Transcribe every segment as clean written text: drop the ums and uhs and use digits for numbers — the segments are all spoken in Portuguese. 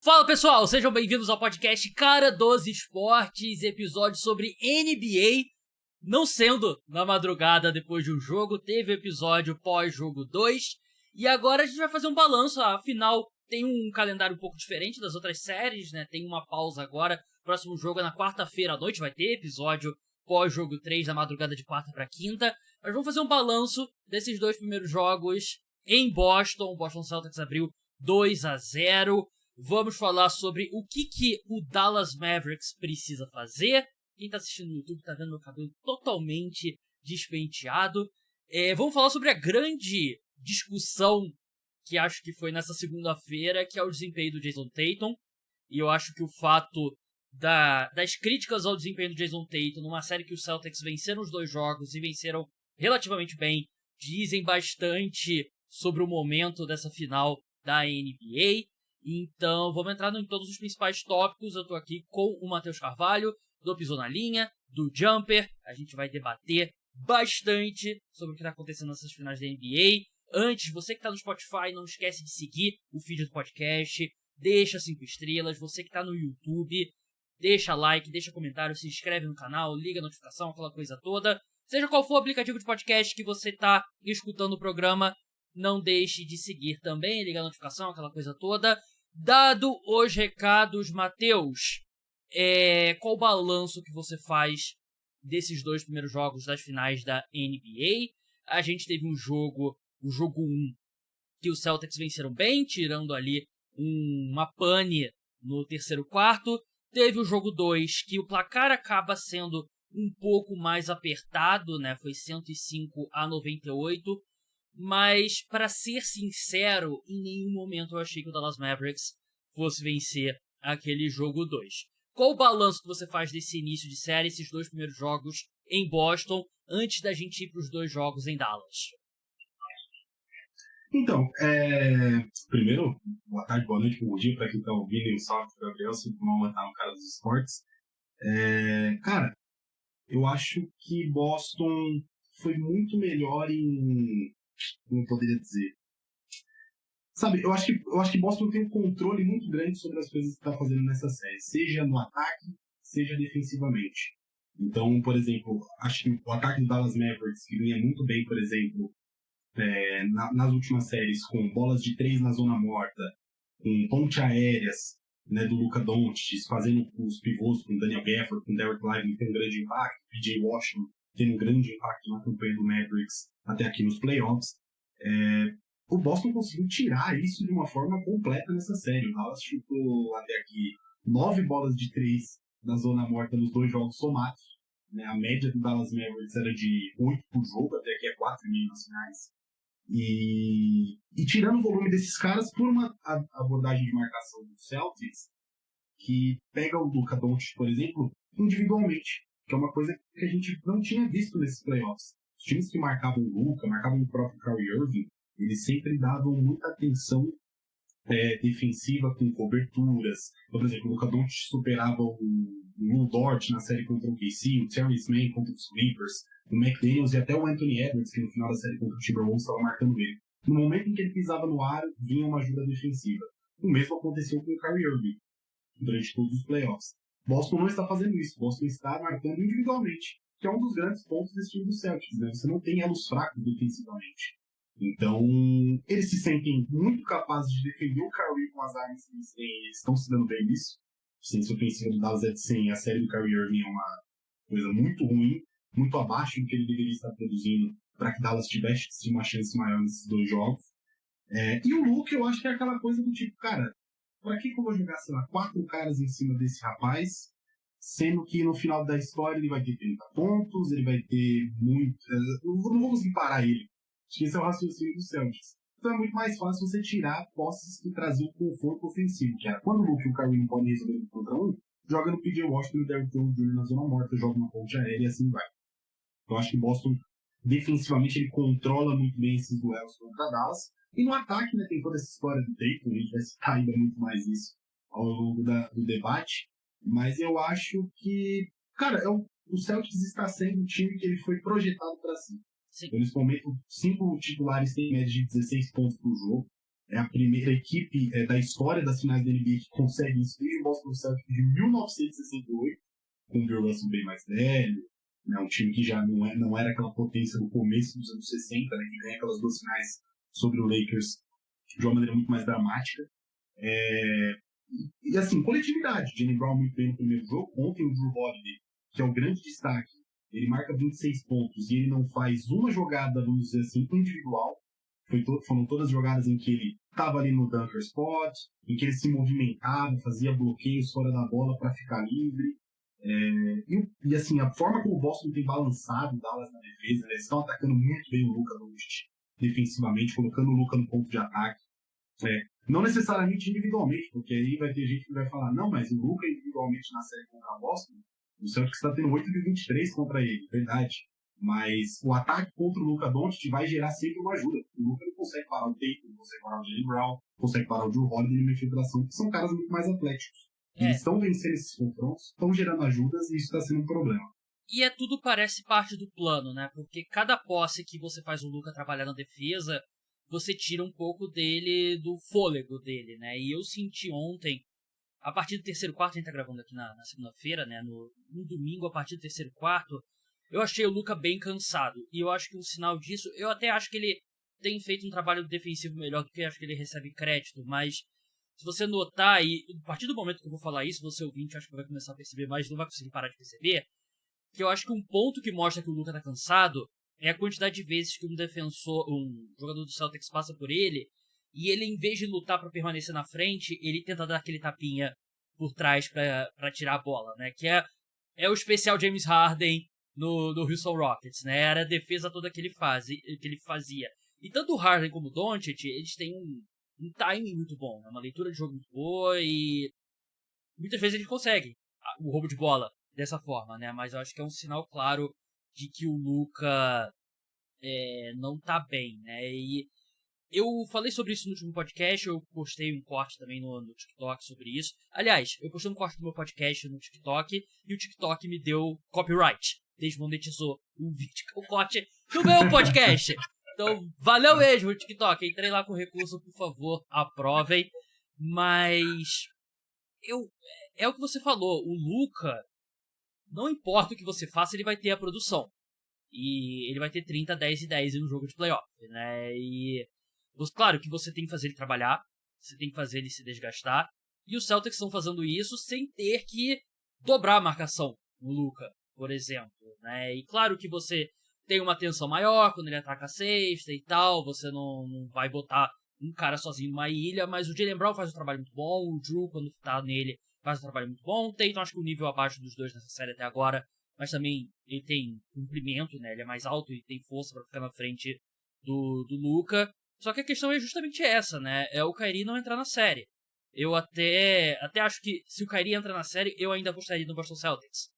Fala pessoal, sejam bem-vindos ao podcast Cara dos Esportes, episódio sobre NBA. Não sendo na madrugada depois de um jogo, teve episódio pós-jogo 2. E agora a gente vai fazer um balanço, afinal tem um calendário um pouco diferente das outras séries, né? Tem uma pausa agora, próximo jogo é na quarta-feira à noite, vai ter episódio pós-jogo 3 na madrugada de quarta para quinta. Mas vamos fazer um balanço desses dois primeiros jogos em Boston. O Boston Celtics abriu 2-0. Vamos falar sobre o que o Dallas Mavericks precisa fazer. Quem tá assistindo no YouTube tá vendo meu cabelo totalmente despenteado. Vamos falar sobre a grande discussão que acho que foi nessa segunda-feira, que é o desempenho do Jason Tatum. E eu acho que o fato das críticas ao desempenho do Jason Tatum numa série que os Celtics venceram os dois jogos e venceram relativamente bem, dizem bastante sobre o momento dessa final da NBA. Então, vamos entrar em todos os principais tópicos. Eu tô aqui com o Matheus Carvalho, do Pisou na Linha, do Jumper. A gente vai debater bastante sobre o que tá acontecendo nessas finais da NBA. Antes, você que tá no Spotify, não esquece de seguir o feed do podcast. Deixa 5 estrelas. Você que tá no YouTube, deixa like, deixa comentário, se inscreve no canal, liga a notificação, aquela coisa toda. Seja qual for o aplicativo de podcast que você tá escutando o programa, não deixe de seguir também, ligar a notificação, aquela coisa toda. Dado os recados, Matheus, qual o balanço que você faz desses dois primeiros jogos das finais da NBA? A gente teve o jogo 1, que os Celtics venceram bem, tirando ali uma pane no terceiro quarto. Teve o jogo 2, que o placar acaba sendo um pouco mais apertado, né? Foi 105-98. Mas, para ser sincero, em nenhum momento eu achei que o Dallas Mavericks fosse vencer aquele jogo 2. Qual o balanço que você faz desse início de série, esses dois primeiros jogos em Boston, antes da gente ir para os dois jogos em Dallas? Então, primeiro, boa tarde, boa noite, bom dia para quem está ouvindo, e um salve para o Gabriel, sempre bom estar no cara dos esportes. Cara, eu acho que Boston foi muito melhor como eu poderia dizer? Sabe, eu acho que Boston tem um controle muito grande sobre as coisas que está fazendo nessa série, seja no ataque, seja defensivamente. Então, por exemplo, acho que o ataque do Dallas Mavericks, que vinha muito bem, por exemplo, nas últimas séries, com bolas de 3 na zona morta, com ponte aéreas, né, do Luka Doncic, fazendo os pivôs com Daniel Gafford, com Derek Lively, tem um grande impacto, PJ Washington tem um grande impacto na campanha do Mavericks até aqui nos playoffs. O Boston conseguiu tirar isso de uma forma completa nessa série. O Dallas chutou até aqui 9 bolas de 3 na zona morta nos dois jogos somados. Né? A média do Dallas Mavericks era de 8 por jogo, até aqui é 4,5 nas finais. E tirando o volume desses caras por uma abordagem de marcação do Celtics, que pega o Luka Doncic, por exemplo, individualmente, que é uma coisa que a gente não tinha visto nesses playoffs. Os times que marcavam o Luka, marcavam o próprio Kyrie Irving, eles sempre davam muita atenção defensiva com coberturas. Por exemplo, o Luka Doncic superava o Lu Dort na série contra o KC, o Terrence Mann contra os Clippers, o McDaniels e até o Anthony Edwards, que no final da série contra o Timberwolves estava marcando ele. No momento em que ele pisava no aro, vinha uma ajuda defensiva. O mesmo aconteceu com o Kyrie Irving durante todos os playoffs. Boston não está fazendo isso. Boston está marcando individualmente, que é um dos grandes pontos desse time do Celtics. Né? Você não tem elos fracos defensivamente. Então, eles se sentem muito capazes de defender o Kyrie com as armas que eles têm. Eles estão se dando bem nisso. A ciência ofensiva do Dallas é de 100. A série do Kyrie Irving é uma coisa muito ruim, muito abaixo do que ele deveria estar produzindo para que Dallas tivesse uma chance maior nesses dois jogos. E o Luke, eu acho que é aquela coisa do tipo, cara, pra que eu vou jogar, sei lá, 4 caras em cima desse rapaz, sendo que no final da história ele vai ter 30 pontos, ele vai ter muito... não vou conseguir parar ele. Acho que esse é o raciocínio do Celtics. Então é muito mais fácil você tirar posses que traziam conforto ofensivo, que era quando o Luke e o Kyrie não podem resolver um contra um, joga no PJ Washington e o Derrick Jones Jr. na zona morta, joga uma ponte aérea e assim vai. Então acho que Boston, defensivamente, ele controla muito bem esses duelos contra Dallas. E no ataque, né, tem toda essa história do Tatum, a gente vai citar ainda muito mais isso ao longo do debate. Mas eu acho que, cara, o Celtics está sendo um time que ele foi projetado para si. Nesse momento, 5 titulares têm média de 16 pontos por jogo. é a primeira equipe da história das finais da NBA que consegue isso desde o Boston Celtics de 1968, com o Bill Russell bem mais velho, né, um time que já não era aquela potência do começo dos anos 60, né, que ganha aquelas 2 finais sobre o Lakers de uma maneira muito mais dramática. E assim, coletividade. Jaylen Brown muito bem no primeiro jogo. Ontem o Drew Holiday, que é o grande destaque, ele marca 26 pontos e ele não faz uma jogada, vamos dizer assim, individual. Foram todas as jogadas em que ele estava ali no dunker spot, em que ele se movimentava, fazia bloqueios fora da bola para ficar livre. E assim, a forma como o Boston tem balançado o Dallas na defesa, né, eles estão atacando muito bem o Luka Doncic defensivamente, colocando o Luka no ponto de ataque. Não necessariamente individualmente, porque aí vai ter gente que vai falar, não, mas o Luka individualmente na série contra a Boston, o Celtics está tendo 8 de 23 contra ele, verdade. Mas o ataque contra o Luka Doncic vai gerar sempre uma ajuda. O Luka não consegue parar o Tatum, não consegue parar o Jaylen Brown, não consegue parar o Drew Holiday numa infiltração, que são caras muito mais atléticos. Eles estão vencendo esses confrontos, estão gerando ajudas e isso está sendo um problema. E tudo parece parte do plano, né? Porque cada posse que você faz o Luka trabalhar na defesa, você tira um pouco dele, do fôlego dele, né? E eu senti ontem, a partir do terceiro quarto, a gente tá gravando aqui na segunda-feira, né? No domingo, a partir do terceiro quarto, eu achei o Luka bem cansado. E eu acho que um sinal disso, eu até acho que ele tem feito um trabalho defensivo melhor do que eu acho que ele recebe crédito, mas se você notar, e a partir do momento que eu vou falar isso, você ouvinte acho que vai começar a perceber, mas não vai conseguir parar de perceber, que eu acho que um ponto que mostra que o Luka tá cansado é a quantidade de vezes que um jogador do Celtics passa por ele, e ele, em vez de lutar para permanecer na frente, ele tenta dar aquele tapinha por trás para tirar a bola, né? Que é o especial James Harden no Houston Rockets, né? Era a defesa toda que ele fazia. E tanto o Harden como o Doncic, eles têm um timing muito bom, né? Uma leitura de jogo muito boa e muitas vezes eles conseguem o roubo de bola dessa forma, né? Mas eu acho que é um sinal claro de que o Luka não tá bem, né? E eu falei sobre isso no último podcast, eu postei um corte também no TikTok sobre isso. Aliás, eu postei um corte do meu podcast no TikTok e o TikTok me deu copyright. Desmonetizou o vídeo, o corte do meu podcast. Então, valeu mesmo, TikTok. Entrei lá com recurso, por favor, aprovem. Mas é o que você falou, o Luka, não importa o que você faça, ele vai ter a produção. E ele vai ter 30, 10 e 10 no jogo de playoff, né? E claro que você tem que fazer ele trabalhar, você tem que fazer ele se desgastar. E os Celtics estão fazendo isso sem ter que dobrar a marcação no Luka, por exemplo, né? E claro que você tem uma tensão maior quando ele ataca a cesta e tal, você não vai botar um cara sozinho numa ilha, mas o Jaylen Brown faz um trabalho muito bom, o Drew, quando tá nele, faz um trabalho muito bom. O Tatum, acho que o nível abaixo dos dois nessa série até agora, mas também ele tem comprimento, né? Ele é mais alto e tem força pra ficar na frente do Luka. Só que a questão é justamente essa, né? É o Kyrie não entrar na série. Eu até acho que se o Kyrie entra na série, eu ainda gostaria do Boston Celtics.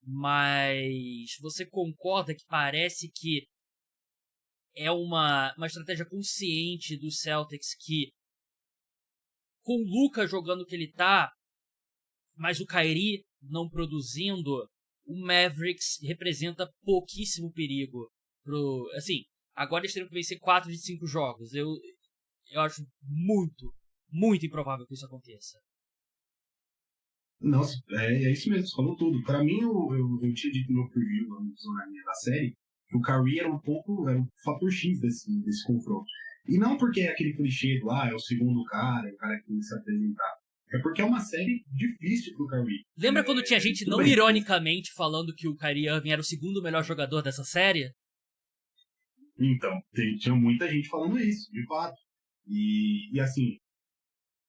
Mas você concorda que parece que é uma estratégia consciente dos Celtics que, com o Luka jogando o que ele tá, mas o Kyrie não produzindo, o Mavericks representa pouquíssimo perigo assim, agora eles teriam que vencer 4 de 5 jogos. Eu acho muito, muito improvável que isso aconteça. Nossa, é isso mesmo, você falou tudo. Pra mim, eu tinha dito no meu preview da série que o Kyrie era era o fator X desse confronto. E não porque é aquele clichê do é o segundo cara, o cara que tem que se apresentar. É porque é uma série difícil pro Kyrie. Lembra quando tinha gente não ironicamente falando que o Kyrie Irving era o segundo melhor jogador dessa série? Então, tinha muita gente falando isso, de fato. E assim,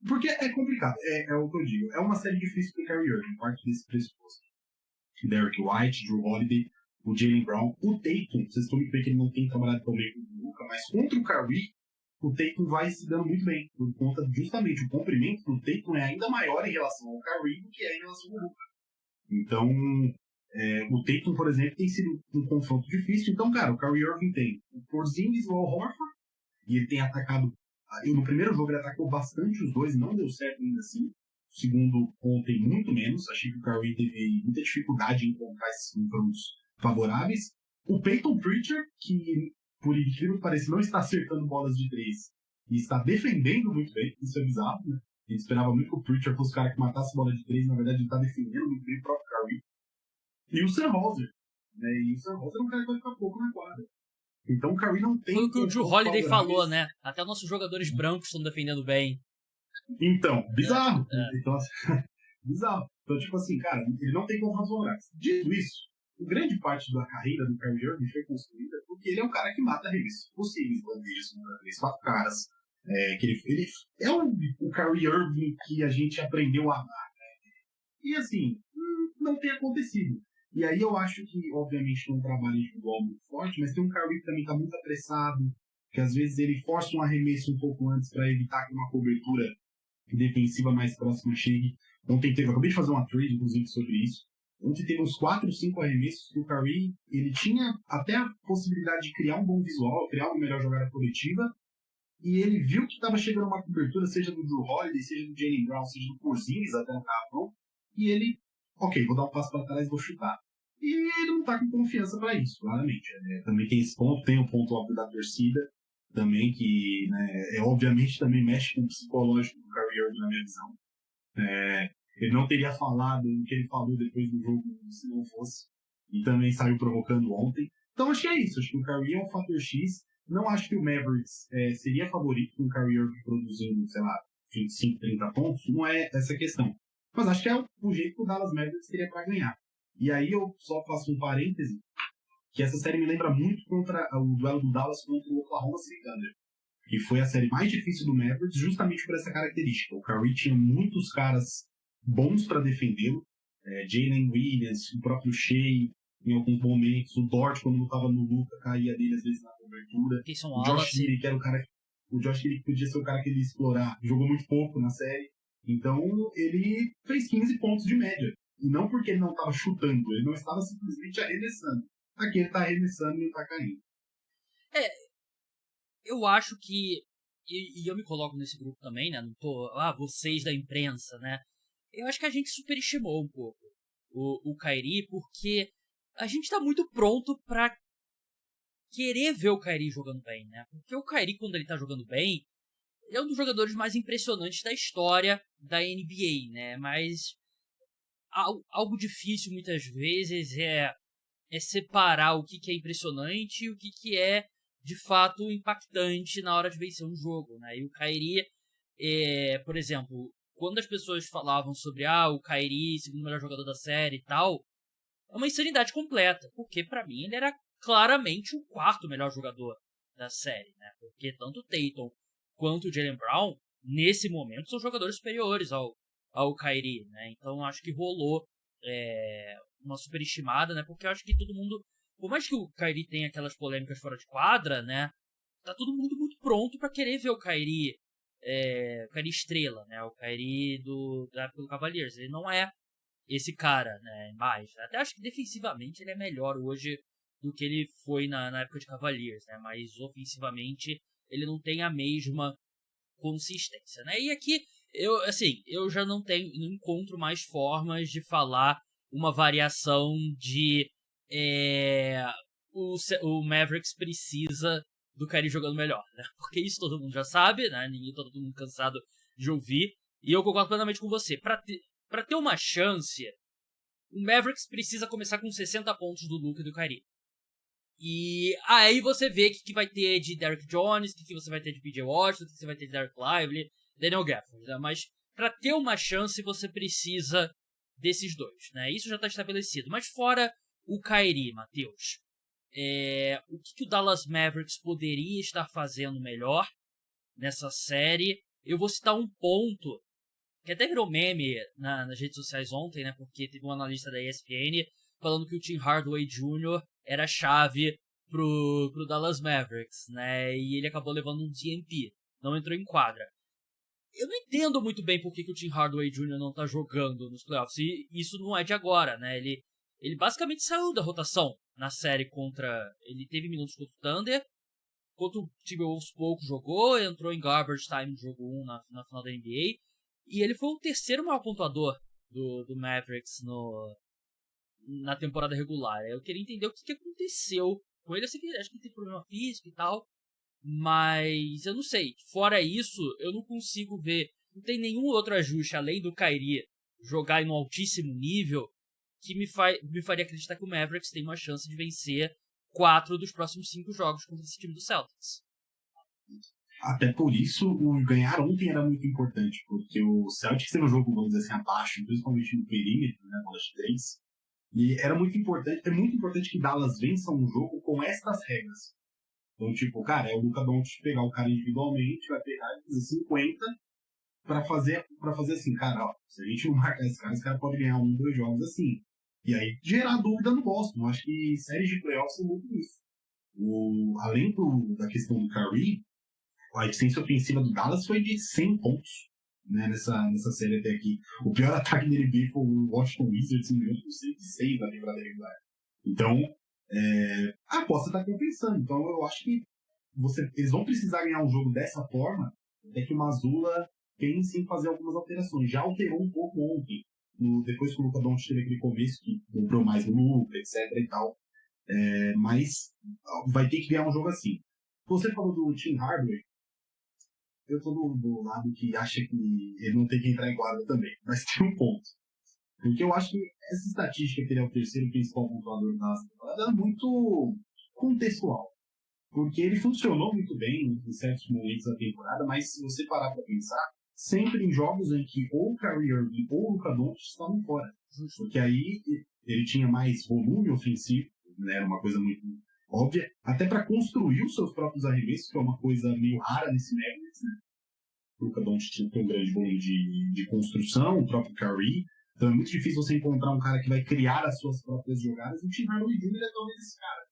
porque é complicado, é o que eu digo. É uma série difícil pro Kyrie Irving, parte desse pressuposto. Derrick White, Drew Holiday, o Jaylen Brown, o Tatum. Vocês estão me vendo que ele não tem trabalhado tão bem com o Luka, mas contra o Kyrie, o Tatum vai se dando muito bem, por conta justamente o comprimento do Tatum é ainda maior em relação ao Kyrie do que é em relação ao Luka. Então, o Tatum, por exemplo, tem sido um confronto difícil. Então, cara, o Kyrie Irving tem o Porzingis e o Al Horford, e ele tem atacado. No primeiro jogo ele atacou bastante os dois, não deu certo ainda assim. O segundo, ontem, muito menos. Achei que o Kyrie teve muita dificuldade em encontrar esses confrontos favoráveis. O Peyton Pritchard, que por incrível que pareça não está acertando bolas de 3, e está defendendo muito bem, isso é bizarro, né? A gente esperava muito que o Pritchard fosse o cara que matasse bola de 3, na verdade ele está defendendo muito bem o próprio Kyrie. E o Sennheiser, né? E o Sennheiser é um cara que vai ficar pouco na quadra. Então o Kyrie não tem... Foi o que o Drew Holiday falou, né? Até nossos jogadores brancos estão defendendo bem. Então, bizarro. Então, bizarro. Então, tipo assim, cara, ele não tem confrontos favoráveis. Dito isso, grande parte da carreira do Kyrie Irving foi construída porque ele é um cara que mata arremessos possíveis, bandeiras, 3, 4 caras. Que ele é o Kyrie Irving que a gente aprendeu a amar. Né? E assim, não tem acontecido. E aí eu acho que, obviamente, tem um trabalho individual muito forte, mas tem um Kyrie que também está muito apressado, que às vezes ele força um arremesso um pouco antes para evitar que uma cobertura defensiva mais próxima chegue. Ontem eu acabei de fazer uma trade, inclusive, sobre isso. Ontem teve uns 4, 5 arremessos que o Kyrie, ele tinha até a possibilidade de criar um bom visual, criar uma melhor jogada coletiva, e ele viu que estava chegando uma cobertura, seja do Drew Holiday, seja do Jaylen Brown, seja do Porzingis até no garrafão, e ele, ok, vou dar um passo para trás e vou chutar. E ele não está com confiança para isso, claramente. Também tem esse ponto, tem o ponto óbvio da torcida, também, que né, obviamente também mexe com o psicológico do Kyrie Irving, na minha visão. Ele não teria falado o que ele falou depois do jogo se não fosse. E também saiu provocando ontem. Então acho que é isso. Acho que o Kyrie é um fator X. Não acho que o Mavericks seria favorito com o Kyrie Irving produzindo, sei lá, 25, 30 pontos. Não é essa a questão. Mas acho que é o jeito que o Dallas Mavericks teria para ganhar. E aí eu só faço um parêntese, que essa série me lembra muito contra o duelo do Dallas contra o Oklahoma City Thunder, que foi a série mais difícil do Mavericks justamente por essa característica. O Kyrie tinha muitos caras bons para defendê-lo, Jalen Williams, o próprio Shea em alguns momentos, o Dort quando estava no Luka caía dele às vezes na cobertura, o Josh Giddey, que era o cara, o Josh Giddey podia ser o cara que ele ia explorar, jogou muito pouco na série, então ele fez 15 pontos de média, e não porque ele não estava chutando, ele não estava simplesmente arremessando. Aqui ele está arremessando e não está caindo. Eu acho que, e eu me coloco nesse grupo também, né, não tô, vocês da imprensa, né, eu acho que a gente superestimou um pouco o Kyrie, porque a gente tá muito pronto pra querer ver o Kyrie jogando bem, né, porque o Kyrie, quando ele tá jogando bem, ele é um dos jogadores mais impressionantes da história da NBA, né, mas algo difícil muitas vezes é separar o que é impressionante e o que é de fato impactante na hora de vencer um jogo, né? E o Kyrie, por exemplo, quando as pessoas falavam sobre o Kyrie, segundo melhor jogador da série e tal, é uma insanidade completa, porque pra mim ele era claramente o quarto melhor jogador da série, né? Porque tanto o Tatum quanto o Jaylen Brown, nesse momento, são jogadores superiores ao Kyrie, né? Então acho que rolou uma superestimada, né? Porque eu acho que todo mundo, por mais que o Kyrie tenha aquelas polêmicas fora de quadra, né? Tá todo mundo muito pronto pra querer ver o Kyrie estrela, né? O Kyrie da época do Cavaliers. Ele não é esse cara, né? Mais. Até acho que defensivamente ele é melhor hoje do que ele foi na época de Cavaliers, né? Mas ofensivamente ele não tem a mesma consistência, né? E aqui eu já não encontro mais formas de falar uma variação de o Mavericks precisa do Kyrie jogando melhor, né? Porque isso todo mundo já sabe, né? Todo mundo cansado de ouvir. E eu concordo plenamente com você. Pra ter uma chance, o Mavericks precisa começar com 60 pontos do Luka e do Kyrie. E aí você vê o que vai ter de Derrick Jones, o que você vai ter de PJ Washington, o que você vai ter de Derek Lively, Daniel Gafford, né? Mas pra ter uma chance você precisa desses dois, né? Isso já está estabelecido. Mas fora o Kyrie, Matheus, o que o Dallas Mavericks poderia estar fazendo melhor nessa série? Eu vou citar um ponto que até virou meme nas redes sociais ontem, né? Porque teve um analista da ESPN falando que o Tim Hardaway Jr. era a chave pro Dallas Mavericks, né? E ele acabou levando um DNP, não entrou em quadra. Eu não entendo muito bem por que o Tim Hardaway Jr. não tá jogando nos playoffs. E isso não é de agora, né? Ele basicamente saiu da rotação na série contra... Ele teve minutos contra o Thunder. Contra o Timberwolves pouco jogou. Entrou em garbage time no jogo 1 na final da NBA. E ele foi o terceiro maior pontuador do Mavericks na temporada regular. Eu queria entender o que aconteceu com ele. Eu sei que acho que teve problema físico e tal. Mas eu não sei. Fora isso, eu não consigo ver. Não tem nenhum outro ajuste além do Kyrie jogar em um altíssimo nível que me faria acreditar que o Mavericks tem uma chance de vencer 4 dos próximos 5 jogos contra esse time do Celtics. Até por isso, o ganhar ontem era muito importante, porque o Celtics teve um jogo, vamos dizer assim, abaixo, principalmente no perímetro, né, bola de 3, e era muito importante, é muito importante que Dallas vença um jogo com estas regras. Então, tipo, cara, é o Luka Doncic pegar o cara individualmente, vai pegar e fazer 50 pra fazer assim, cara, ó, se a gente não marcar esse cara pode ganhar 1, 2 jogos assim. E aí gerar dúvida no Boston. Eu acho que séries de playoffs são muito isso. Além da questão do Kyrie, a eficiência ofensiva do Dallas foi de 100 pontos, né, nessa série até aqui. O pior ataque da NBA foi o Washington Wizards, em 106 na temporada regular. Então, a aposta está compensando. Então, eu acho que eles vão precisar ganhar um jogo dessa forma, até que o Mazzulla pense em fazer algumas alterações. Já alterou um pouco ontem, depois que o Luka Doncic teve aquele começo que comprou mais no Luka, etc e tal. Mas vai ter que ganhar um jogo assim. Você falou do Tim Hardaway. Eu tô do lado que acha que ele não tem que entrar em quadra também. Mas tem um ponto. Porque eu acho que essa estatística que ele é o terceiro principal pontuador da temporada é muito contextual. Porque ele funcionou muito bem em certos momentos da temporada, mas se você parar pra pensar, sempre em jogos em que ou o Kyrie Irving ou o Luka Doncic estavam fora. Porque aí ele tinha mais volume ofensivo, né, era uma coisa muito óbvia, até para construir os seus próprios arremessos, que é uma coisa meio rara nesse Mavericks, né? O Luka Doncic tem um grande volume de construção, o próprio Kyrie, então é muito difícil você encontrar um cara que vai criar as suas próprias jogadas, e o Tim Hardaway Jr. é talvez esse cara.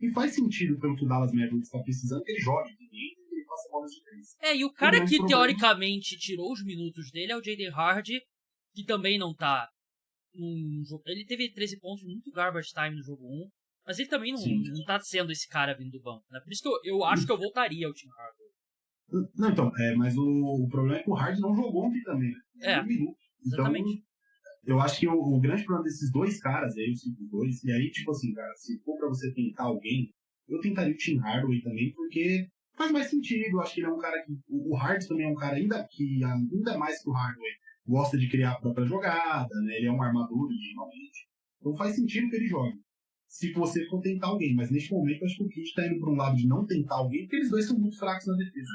E faz sentido pelo que o Dallas Mavericks está precisando, que ele jogue, que ele faça bolas de 3. E o cara que teoricamente tirou os minutos dele é o Jaden Hardy, que também não tá num jogo. Ele teve 13 pontos, muito garbage time no jogo 1, mas ele também não tá sendo esse cara vindo do banco, né? Por isso que eu acho que eu voltaria ao Tim Hardaway. Não, então, mas o problema é que o Hardy não jogou ontem também, né? Um minuto. Exatamente. Então, eu acho que o grande problema desses dois caras, aí, os dois, e aí, tipo assim, cara, se for pra você tentar alguém, eu tentaria o Tim Hardaway também, porque faz mais sentido. Eu acho que ele é um cara que. O Hardy também é um cara ainda mais que o Hardaway gosta de criar a própria jogada, né? Ele é um armador originalmente. Então faz sentido que ele jogue. Se você for tentar alguém, mas neste momento eu acho que o Kid tá indo pra um lado de não tentar alguém, porque eles dois são muito fracos na defesa.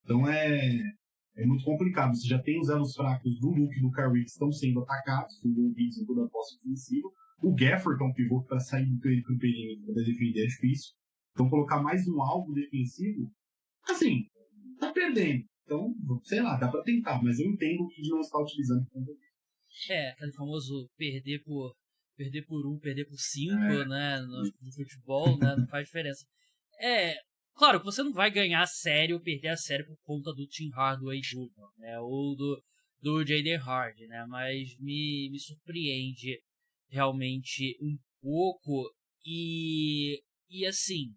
Então é muito complicado. Você já tem os elos fracos do Luke e do Kyrie que estão sendo atacados, envolvidos em toda a posse ofensiva. O Gafford, que é um pivô para sair do perímetro para defender, é difícil. Então colocar mais um alvo defensivo, assim, tá perdendo. Então, sei lá, dá para tentar, mas eu entendo o que não está utilizando. Aquele famoso perder por 1, perder por 5, né, no futebol, né, não faz diferença. Claro que você não vai ganhar a série ou perder a série por conta do Tim Hardaway Jr., né, ou do Jaden Hardy, né, mas me surpreende realmente um pouco e assim,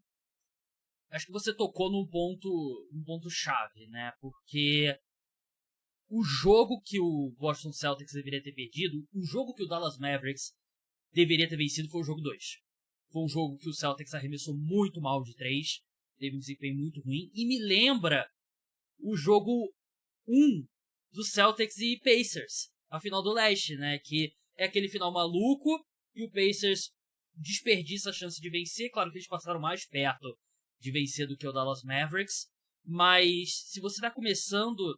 acho que você tocou num ponto chave, né, porque o jogo que o Boston Celtics deveria ter perdido, o jogo que o Dallas Mavericks deveria ter vencido foi o jogo 2. Foi um jogo que o Celtics arremessou muito mal de 3, teve um desempenho muito ruim, e me lembra o jogo 1 do Celtics e Pacers, a final do leste, né, que é aquele final maluco, e o Pacers desperdiça a chance de vencer, claro que eles passaram mais perto de vencer do que o Dallas Mavericks, mas se você está começando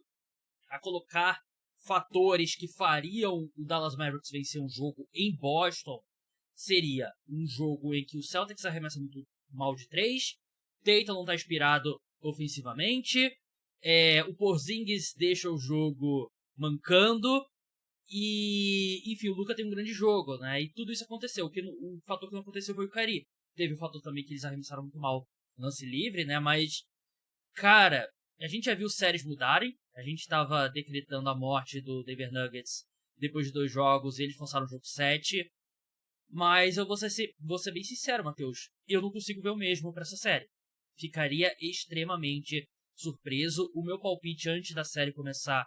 a colocar fatores que fariam o Dallas Mavericks vencer um jogo em Boston, seria um jogo em que o Celtics arremessa muito mal de 3, Tatum não está inspirado ofensivamente, o Porzingis deixa o jogo mancando, e enfim, o Luka tem um grande jogo, né? E tudo isso aconteceu. O fator que não aconteceu foi o Kyrie. Teve o fator também que eles arremessaram muito mal no lance livre, né? Mas, cara, a gente já viu séries mudarem. A gente estava decretando a morte do Denver Nuggets depois de 2 jogos, e eles forçaram o jogo 7. Mas eu vou ser bem sincero, Matheus. Eu não consigo ver o mesmo para essa série. Ficaria extremamente surpreso. O meu palpite antes da série começar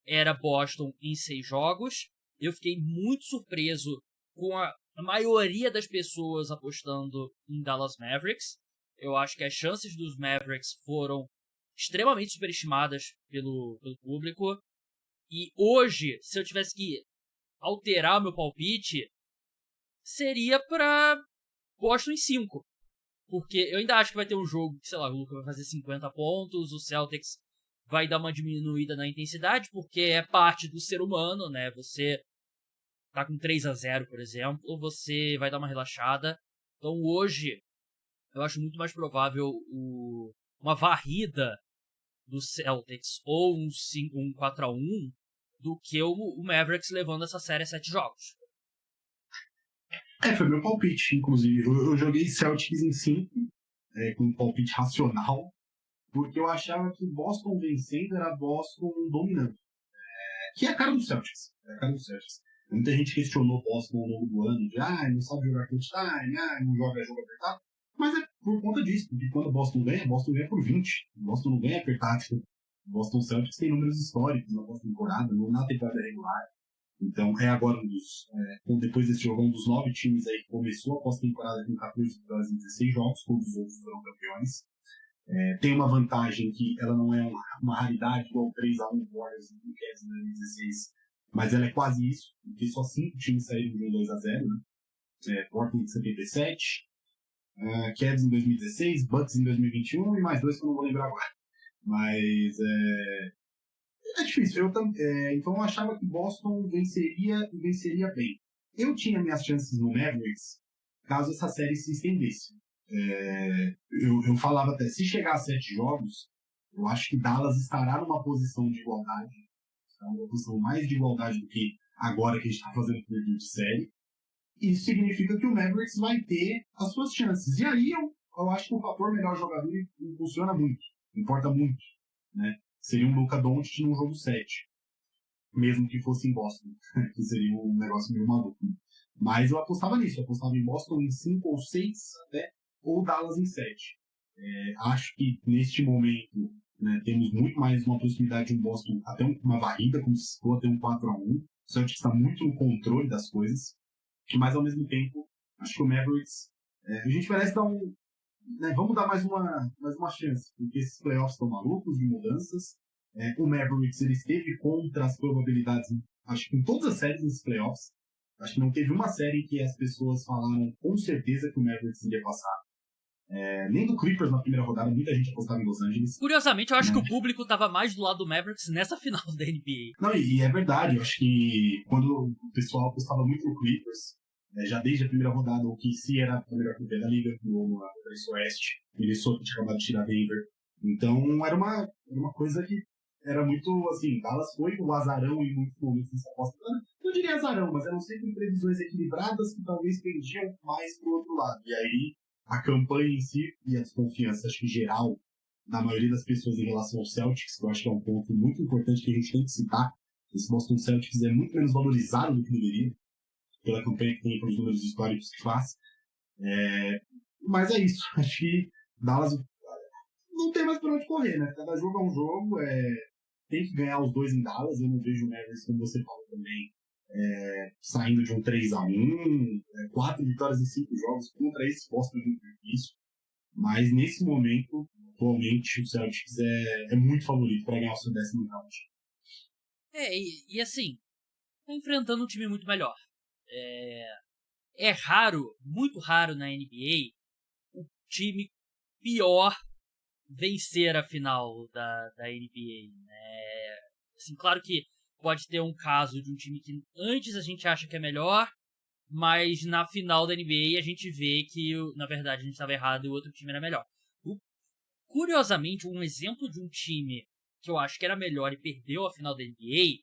era Boston em 6 jogos. Eu fiquei muito surpreso com a maioria das pessoas apostando em Dallas Mavericks. Eu acho que as chances dos Mavericks foram extremamente superestimadas pelo público. E hoje, se eu tivesse que alterar meu palpite, seria pra Boston em 5. Porque eu ainda acho que vai ter um jogo que, sei lá, o Luka vai fazer 50 pontos, o Celtics vai dar uma diminuída na intensidade, porque é parte do ser humano, né? Você tá com 3-0, por exemplo, você vai dar uma relaxada. Então hoje, eu acho muito mais provável uma varrida do Celtics ou um 4-1 do que o Mavericks levando essa série a 7 jogos. Foi meu palpite, inclusive. Eu joguei Celtics em 5, com um palpite racional, porque eu achava que Boston vencendo era Boston dominando. Que é a cara do Celtics. É a cara do Celtics. Muita gente questionou Boston ao longo do ano, de não sabe jogar clutch time, não joga jogo apertado. Mas é por conta disso, porque quando Boston ganha por 20. Boston não ganha apertado. Boston Celtics tem números históricos na pós-temporada, na temporada regular. Então é agora depois desse jogo, um dos 9 times aí que começou a pós-temporada com 14 vitórias em 16 jogos, todos os outros foram campeões. Tem uma vantagem que ela não é uma raridade igual 3-1 Warriors e Cavs em 2016, mas ela é quase isso, porque só 5 times saíram de um 2-0, né? Portland em 77, Cavs em 2016, Bucks em 2021 e mais 2 que eu não vou lembrar agora. Mas é difícil. Então eu achava que Boston venceria e venceria bem. Eu tinha minhas chances no Mavericks caso essa série se estendesse. Eu falava até, se chegar a 7 jogos, eu acho que Dallas estará numa posição de igualdade, uma posição mais de igualdade do que agora que a gente está fazendo preview de série. Isso significa que o Mavericks vai ter as suas chances. E aí eu acho que o fator melhor jogador funciona muito, importa muito, né? Seria um Luka Doncic num jogo 7, mesmo que fosse em Boston, que seria um negócio meio maluco. Mas eu apostava nisso, eu apostava em Boston em 5 ou 6 até, ou Dallas em 7. Acho que neste momento, né, temos muito mais uma possibilidade de um Boston até uma varrida, como se for até um 4-1. O Celtics está muito no controle das coisas, mas ao mesmo tempo, acho que o Mavericks, a gente merece dar vamos dar mais uma chance, porque esses playoffs estão malucos de mudanças. O Mavericks ele esteve contra as probabilidades, acho que em todas as séries nesses playoffs. Acho que não teve uma série que as pessoas falaram com certeza que o Mavericks iria passar. Nem do Clippers na primeira rodada, muita gente apostava em Los Angeles. Curiosamente, eu acho que o público estava mais do lado do Mavericks nessa final da NBA. Não, e é verdade, eu acho que quando o pessoal apostava muito no Clippers, já desde a primeira rodada, o KC era a melhor campeã da liga, no Conferência Oeste, Minnesota tinha acabado de tirar Denver. Então era uma coisa que era muito assim, Dallas foi o azarão em muitos momentos nessa aposta. Não diria azarão, mas eram sempre previsões equilibradas que talvez pendiam mais pro outro lado. E aí a campanha em si e a desconfiança, acho que geral, da maioria das pessoas em relação ao Celtics, que eu acho que é um ponto muito importante que a gente tem que citar. Esse Boston Celtics é muito menos valorizado do que deveria, pela campanha que tem, pelos números históricos que faz. Mas é isso. Acho que Dallas não tem mais pra onde correr, né? Cada jogo é um jogo. Tem que ganhar os dois em Dallas. Eu não vejo o Mavericks, como você falou também, saindo de um 3-1. 4 vitórias em 5 jogos contra esse Boston é muito difícil. Mas nesse momento, atualmente, o Celtics é muito favorito para ganhar o seu 10º round. E assim, tá enfrentando um time muito melhor. É raro, muito raro na NBA, o time pior vencer a final da NBA, né? Assim, claro que pode ter um caso de um time que antes a gente acha que é melhor, mas na final da NBA a gente vê que, na verdade, a gente estava errado e o outro time era melhor. Curiosamente, um exemplo de um time que eu acho que era melhor e perdeu a final da NBA,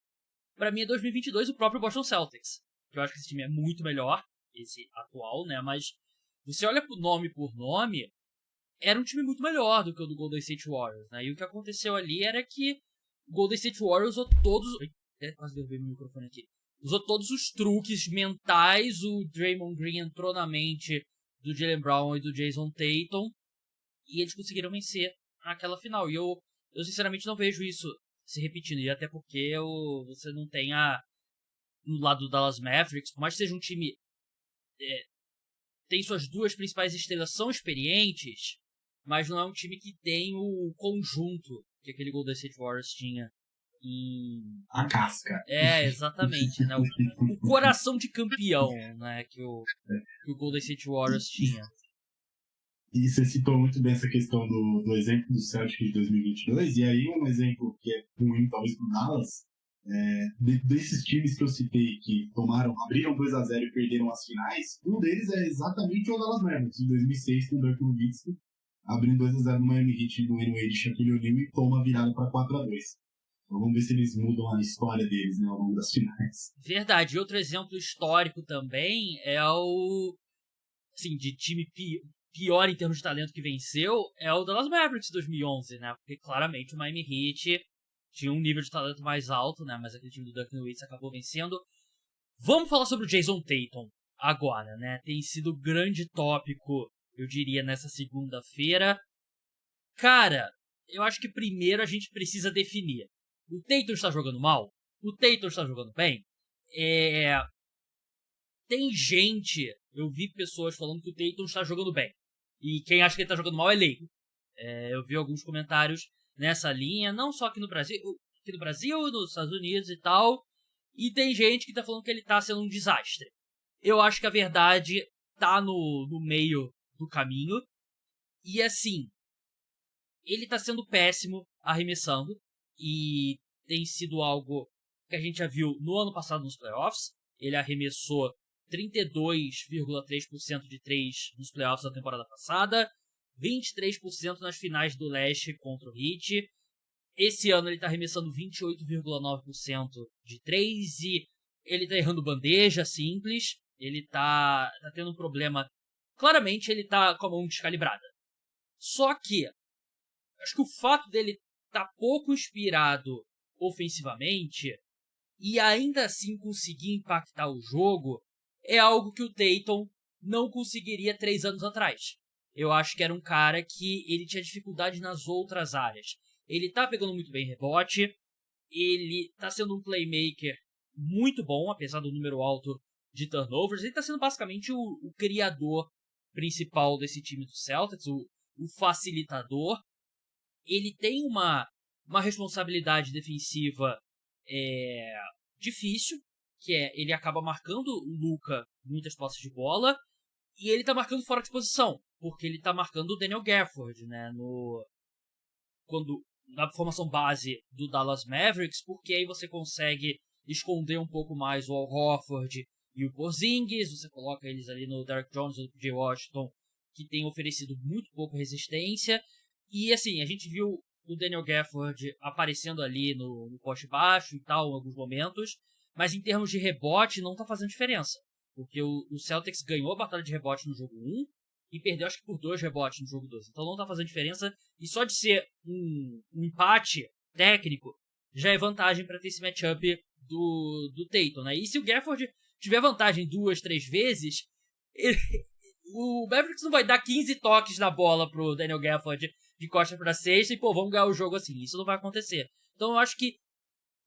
pra mim é 2022 o próprio Boston Celtics. Eu acho que esse time é muito melhor, esse atual, né? Mas você olha por nome, era um time muito melhor do que o do Golden State Warriors, né? E o que aconteceu ali era que o Golden State Warriors usou todos... quase derrubei meu microfone aqui. Usou todos os truques mentais, o Draymond Green entrou na mente do Jaylen Brown e do Jason Tatum, e eles conseguiram vencer naquela final. E eu sinceramente não vejo isso se repetindo, e até porque você não tem no lado do Dallas Mavericks, por mais que seja um time tem suas duas principais estrelas são experientes, mas não é um time que tem o conjunto que aquele Golden State Warriors tinha em... A casca. Exatamente, né? O coração de campeão, né? Que o Golden State Warriors tinha. E você citou muito bem essa questão do exemplo do Celtics de 2022, e aí um exemplo que é ruim, talvez, pro Dallas, desses times que eu citei que abriram 2-0 e perderam as finais, um deles é exatamente o Dallas Mavericks, de 2006, com o Dirk Nowitzki, abrindo 2-0 no Miami Heat do Wayne Wade, Shaquille O'Neal, e toma a virada para 4-2. Então vamos ver se eles mudam a história deles, né, ao longo das finais. Verdade. E outro exemplo histórico também é o... assim, de time pior em termos de talento que venceu, é o Dallas Mavericks 2011, né? Porque claramente o Miami Heat tinha um nível de talento mais alto, né? Mas aquele time do Dirk Nowitzki acabou vencendo. Vamos falar sobre o Jason Tatum agora, né? Tem sido grande tópico, eu diria, nessa segunda-feira. Cara, eu acho que primeiro a gente precisa definir. O Tatum está jogando mal? O Tatum está jogando bem? Tem gente, eu vi pessoas falando que o Tatum está jogando bem. E quem acha que ele está jogando mal é leigo. Eu vi alguns comentários nessa linha, não só aqui no Brasil, nos Estados Unidos e tal. E tem gente que está falando que ele está sendo um desastre. Eu acho que a verdade tá no meio do caminho. E assim, ele está sendo péssimo arremessando. E tem sido algo que a gente já viu no ano passado nos playoffs. Ele arremessou 32,3% de 3 nos playoffs da temporada passada, 23% nas finais do leste contra o Heat. Esse ano ele está arremessando 28,9% de 3 e ele está errando bandeja simples. Ele tá tendo um problema. Claramente ele tá com a mão descalibrada. Só que acho que o fato dele tá pouco inspirado ofensivamente e ainda assim conseguir impactar o jogo é algo que o Tatum não conseguiria 3 anos atrás. Eu acho que era um cara que ele tinha dificuldade nas outras áreas. Ele tá pegando muito bem rebote, ele tá sendo um playmaker muito bom, apesar do número alto de turnovers. Ele tá sendo basicamente o criador principal desse time do Celtics, o facilitador. Ele tem uma responsabilidade defensiva difícil, que ele acaba marcando o Luka muitas posses de bola, e ele tá marcando fora de posição, porque ele tá marcando o Daniel Gafford, né, na formação base do Dallas Mavericks, porque aí você consegue esconder um pouco mais o Al Horford e o Porzingis, você coloca eles ali no Derrick Jones ou no PJ Washington, que tem oferecido muito pouco resistência, e assim, a gente viu o Daniel Gafford aparecendo ali no poste baixo e tal, em alguns momentos, mas em termos de rebote não tá fazendo diferença, porque o Celtics ganhou a batalha de rebote no jogo 1 e perdeu acho que por 2 rebotes no jogo 2, então não tá fazendo diferença, e só de ser um empate técnico já é vantagem para ter esse matchup do Tatum, né? E se o Gafford tiver vantagem 2, 3 vezes, o Mavericks não vai dar 15 toques na bola pro Daniel Gafford de costa pra cesta e, vamos ganhar o jogo assim. Isso não vai acontecer. Então eu acho que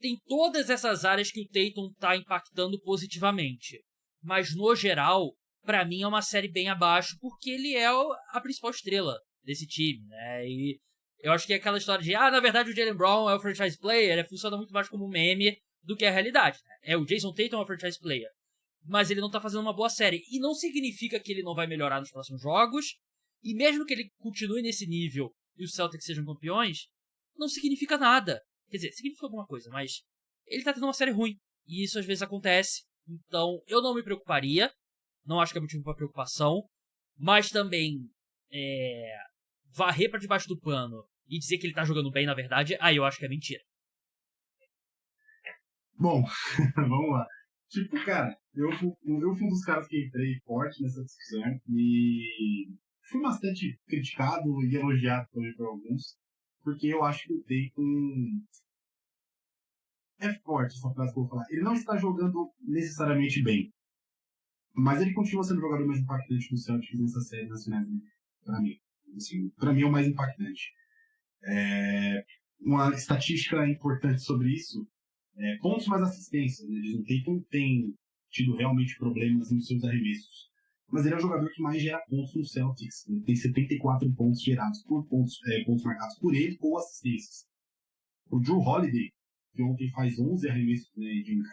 tem todas essas áreas que o Tatum tá impactando positivamente. Mas, no geral, pra mim é uma série bem abaixo, porque ele é a principal estrela desse time, né? E eu acho que é aquela história de, na verdade o Jaylen Brown é o franchise player, ele funciona muito mais como meme do que a realidade, né? O Jason Tatum é o franchise player, mas ele não tá fazendo uma boa série. E não significa que ele não vai melhorar nos próximos jogos, e mesmo que ele continue nesse nível e os Celtics sejam campeões, não significa nada. Quer dizer, significa alguma coisa, mas ele tá tendo uma série ruim, e isso às vezes acontece. Então eu não me preocuparia, não acho que é motivo pra preocupação, mas também varrer pra debaixo do pano e dizer que ele tá jogando bem, na verdade, aí eu acho que é mentira. Bom, vamos lá. Tipo, cara, eu fui um dos caras que entrei forte nessa discussão e fui bastante criticado e elogiado também por alguns, porque eu acho que o Tatum é forte, essa frase que eu vou falar. Ele não está jogando necessariamente bem, mas ele continua sendo o jogador mais impactante do Celtics nessa série nacional, pra mim. Assim, pra mim é o mais impactante. Uma estatística importante sobre isso pontos mais assistências, né? O Tatum tem tido realmente problemas nos seus arremessos. mas ele é o jogador que mais gera pontos no Celtics. Ele tem 74 pontos gerados por pontos marcados por ele ou assistências. O Drew Holiday, que ontem faz 11 arremessos, né,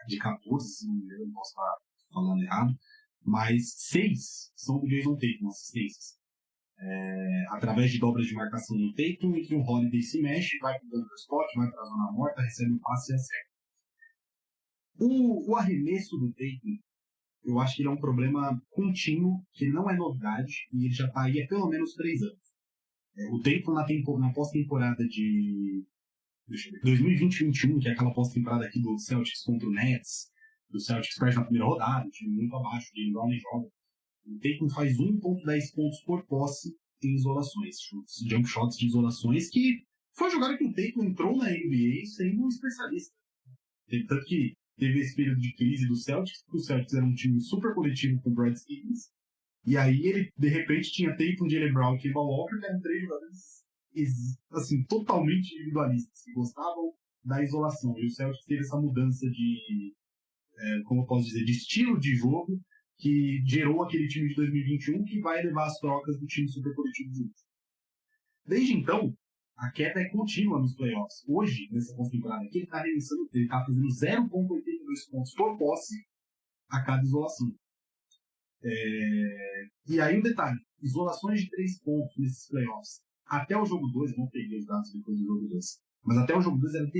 de 14, se não me engano, não posso estar falando errado, mas 6 são do Jason Tatum, assistências. Através de dobras de marcação no Tatum, em que o Holiday se mexe, vai para o underspot, vai para a zona morta, recebe um passe e acerta. O arremesso do Tatum, eu acho que ele é um problema contínuo, que não é novidade, e ele já está aí há pelo menos 3 anos. O Tatum na pós-temporada de 2020-21, que é aquela pós-temporada aqui do Celtics contra o Nets, do Celtics perde na primeira rodada, o time muito abaixo, o Jaylen Brown nem joga. O Tatum faz 1,10 pontos por posse em isolações, jump shots de isolações, que foi a jogada que o Tatum entrou na NBA sendo um especialista. Tanto que teve esse período de crise do Celtics, porque o Celtics era um time super coletivo com o Brad Stevens, e aí ele, de repente, tinha Tatum, Jaylen Brown e Kemba Walker, que eram 3 jogadores assim, totalmente individualistas, que gostavam da isolação. E o Celtics teve essa mudança de, como eu posso dizer, de estilo de jogo, que gerou aquele time de 2021 que vai levar as trocas do time super coletivo junto. Desde então, a queda é contínua nos playoffs. Hoje, nessa pós-temporada aqui, ele está fazendo 0,82 pontos por posse a cada isolação. E aí um detalhe, isolações de 3 pontos nesses playoffs. Até o jogo 2, não peguei os dados depois do jogo 2, mas até o jogo 2 era 18%.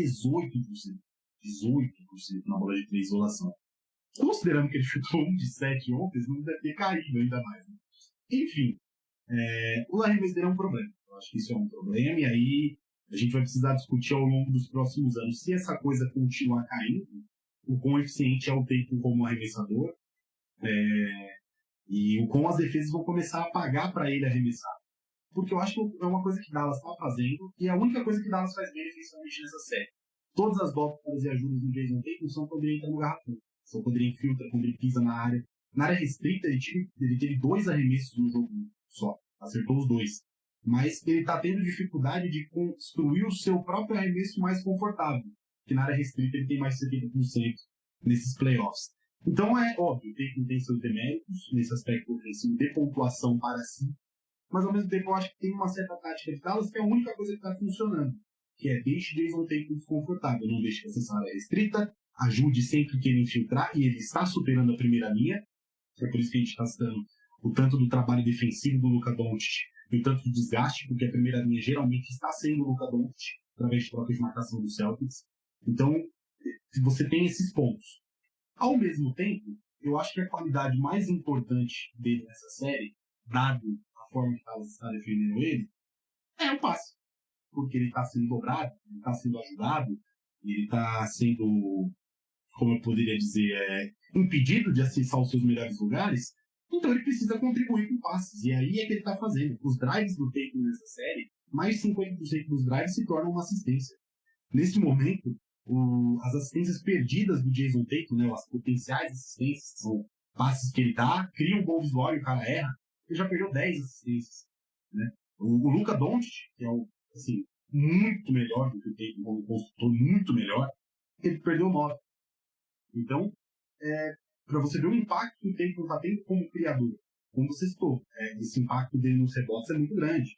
18% na bola de 3 isolação. Considerando que ele chutou 1 de 7 ontem, não deve ter caído ainda mais. Né? Enfim, o arremesso dele é um problema. Eu acho que isso é um problema, e aí a gente vai precisar discutir ao longo dos próximos anos se essa coisa continuar caindo, o quão eficiente é o Tatum como arremessador, e o quão as defesas vão começar a pagar para ele arremessar. Porque eu acho que é uma coisa que Dallas está fazendo, e é a única coisa que Dallas faz bem defensivamente nessa série. Todas as dobras e ajudas do Jason Tatum são quando ele entra no garrafão. São quando ele infiltra, quando ele pisa na área. Na área restrita, ele teve 2 arremessos no jogo só. Acertou os 2. Mas ele está tendo dificuldade de construir o seu próprio arremesso mais confortável. Que na área restrita ele tem mais de 70% nesses playoffs. Então é óbvio, o Tatum tem seus deméritos nesse aspecto ofensivo de pontuação para si. Mas ao mesmo tempo eu acho que tem uma certa tática de Dallas que é a única coisa que está funcionando. Que é deixe Jason Tatum desconfortável. Não deixe que acessar a área restrita. Ajude sempre que ele infiltrar, e ele está superando a primeira linha. É por isso que a gente está citando o tanto do trabalho defensivo do Luka Doncic e o tanto do desgaste, porque a primeira linha geralmente está sendo o Luka Doncic, através de troca de marcação do Celtics. Então, você tem esses pontos. Ao mesmo tempo, eu acho que a qualidade mais importante dele nessa série, dado a forma que está defendendo ele, é o passe. Porque ele está sendo dobrado, ele está sendo ajudado, ele está sendo, como eu poderia dizer, impedido de acessar os seus melhores lugares, então ele precisa contribuir com passes. E aí é que ele está fazendo. Os drives do Tatum nessa série, mais de 50% dos drives se tornam uma assistência. Nesse momento, as assistências perdidas do Jason Tatum, né, as potenciais assistências, que são passes que ele dá, cria um bom visual e o cara erra, ele já perdeu 10 assistências. Né? O Luka Doncic, que é assim, muito melhor do que o Tatum como construtor, muito melhor, ele perdeu 9. Então, para você ver o impacto que o Tatum está tendo como criador, como você citou, esse impacto dele nos rebotes é muito grande.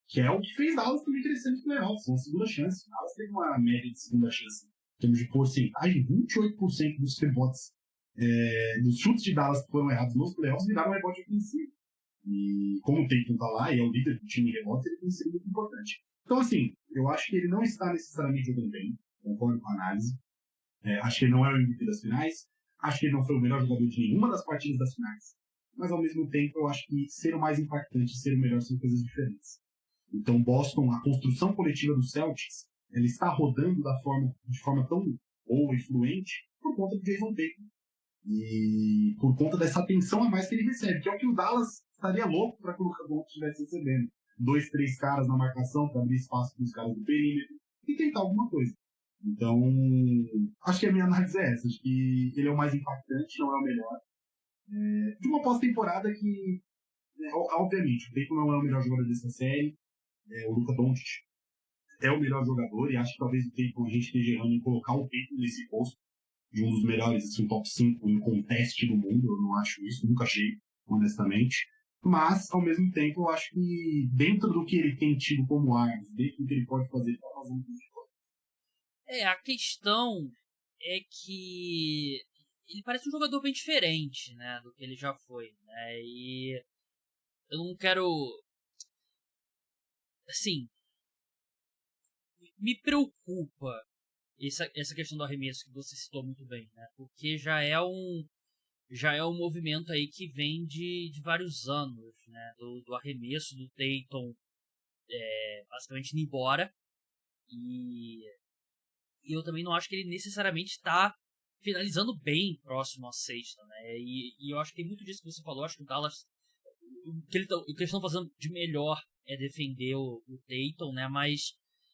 Que é o que fez Dallas também crescer nos playoffs, uma segunda chance. Dallas teve uma média de segunda chance, em termos de porcentagem, 28% dos rebotes, dos chutes de Dallas que foram errados nos playoffs viraram um rebote ofensivo. E como o Tatum está lá e é o líder do time em rebotes, ele tem sido muito importante. Então, assim, eu acho que ele não está necessariamente jogando bem, concordo com a análise. Acho que ele não é o MVP das finais. Acho que ele não foi o melhor jogador de nenhuma das partidas das finais. Mas, ao mesmo tempo, eu acho que ser o mais impactante e ser o melhor são coisas diferentes. Então, Boston, a construção coletiva do Celtics, ela está rodando de forma tão boa e fluente por conta do Jason Tatum. E por conta dessa atenção a mais que ele recebe, que é o que o Dallas estaria louco para que o Luka Doncic estivesse recebendo. 2, 3 caras na marcação para abrir espaço para os caras do perímetro e tentar alguma coisa. Então, acho que a minha análise é essa. Acho que ele é o mais impactante, não é o melhor. De uma pós-temporada que, obviamente, o Tatum não é o melhor jogador dessa série. O Luka Doncic é o melhor jogador e acho que talvez o Tatum a gente esteja errando em colocar o Tatum nesse posto de um dos melhores, assim, top 5 em contest do mundo. Eu não acho isso, nunca achei. honestamente. Mas, ao mesmo tempo, eu acho que dentro do que ele tem tido como armas, dentro do que ele pode fazer, ele tá fazendo tudo de bom. A questão é que ele parece um jogador bem diferente, né, do que ele já foi, né, e eu não quero, assim, me preocupa essa questão do arremesso que você citou muito bem, né, porque já é um movimento aí que vem de vários anos, né, do arremesso do Tatum basicamente indo embora, e eu também não acho que ele necessariamente está finalizando bem próximo à sexta, né? E eu acho que tem muito disso que você falou. Acho que o Dallas, o que eles estão fazendo de melhor é defender o Tatum, né? Mas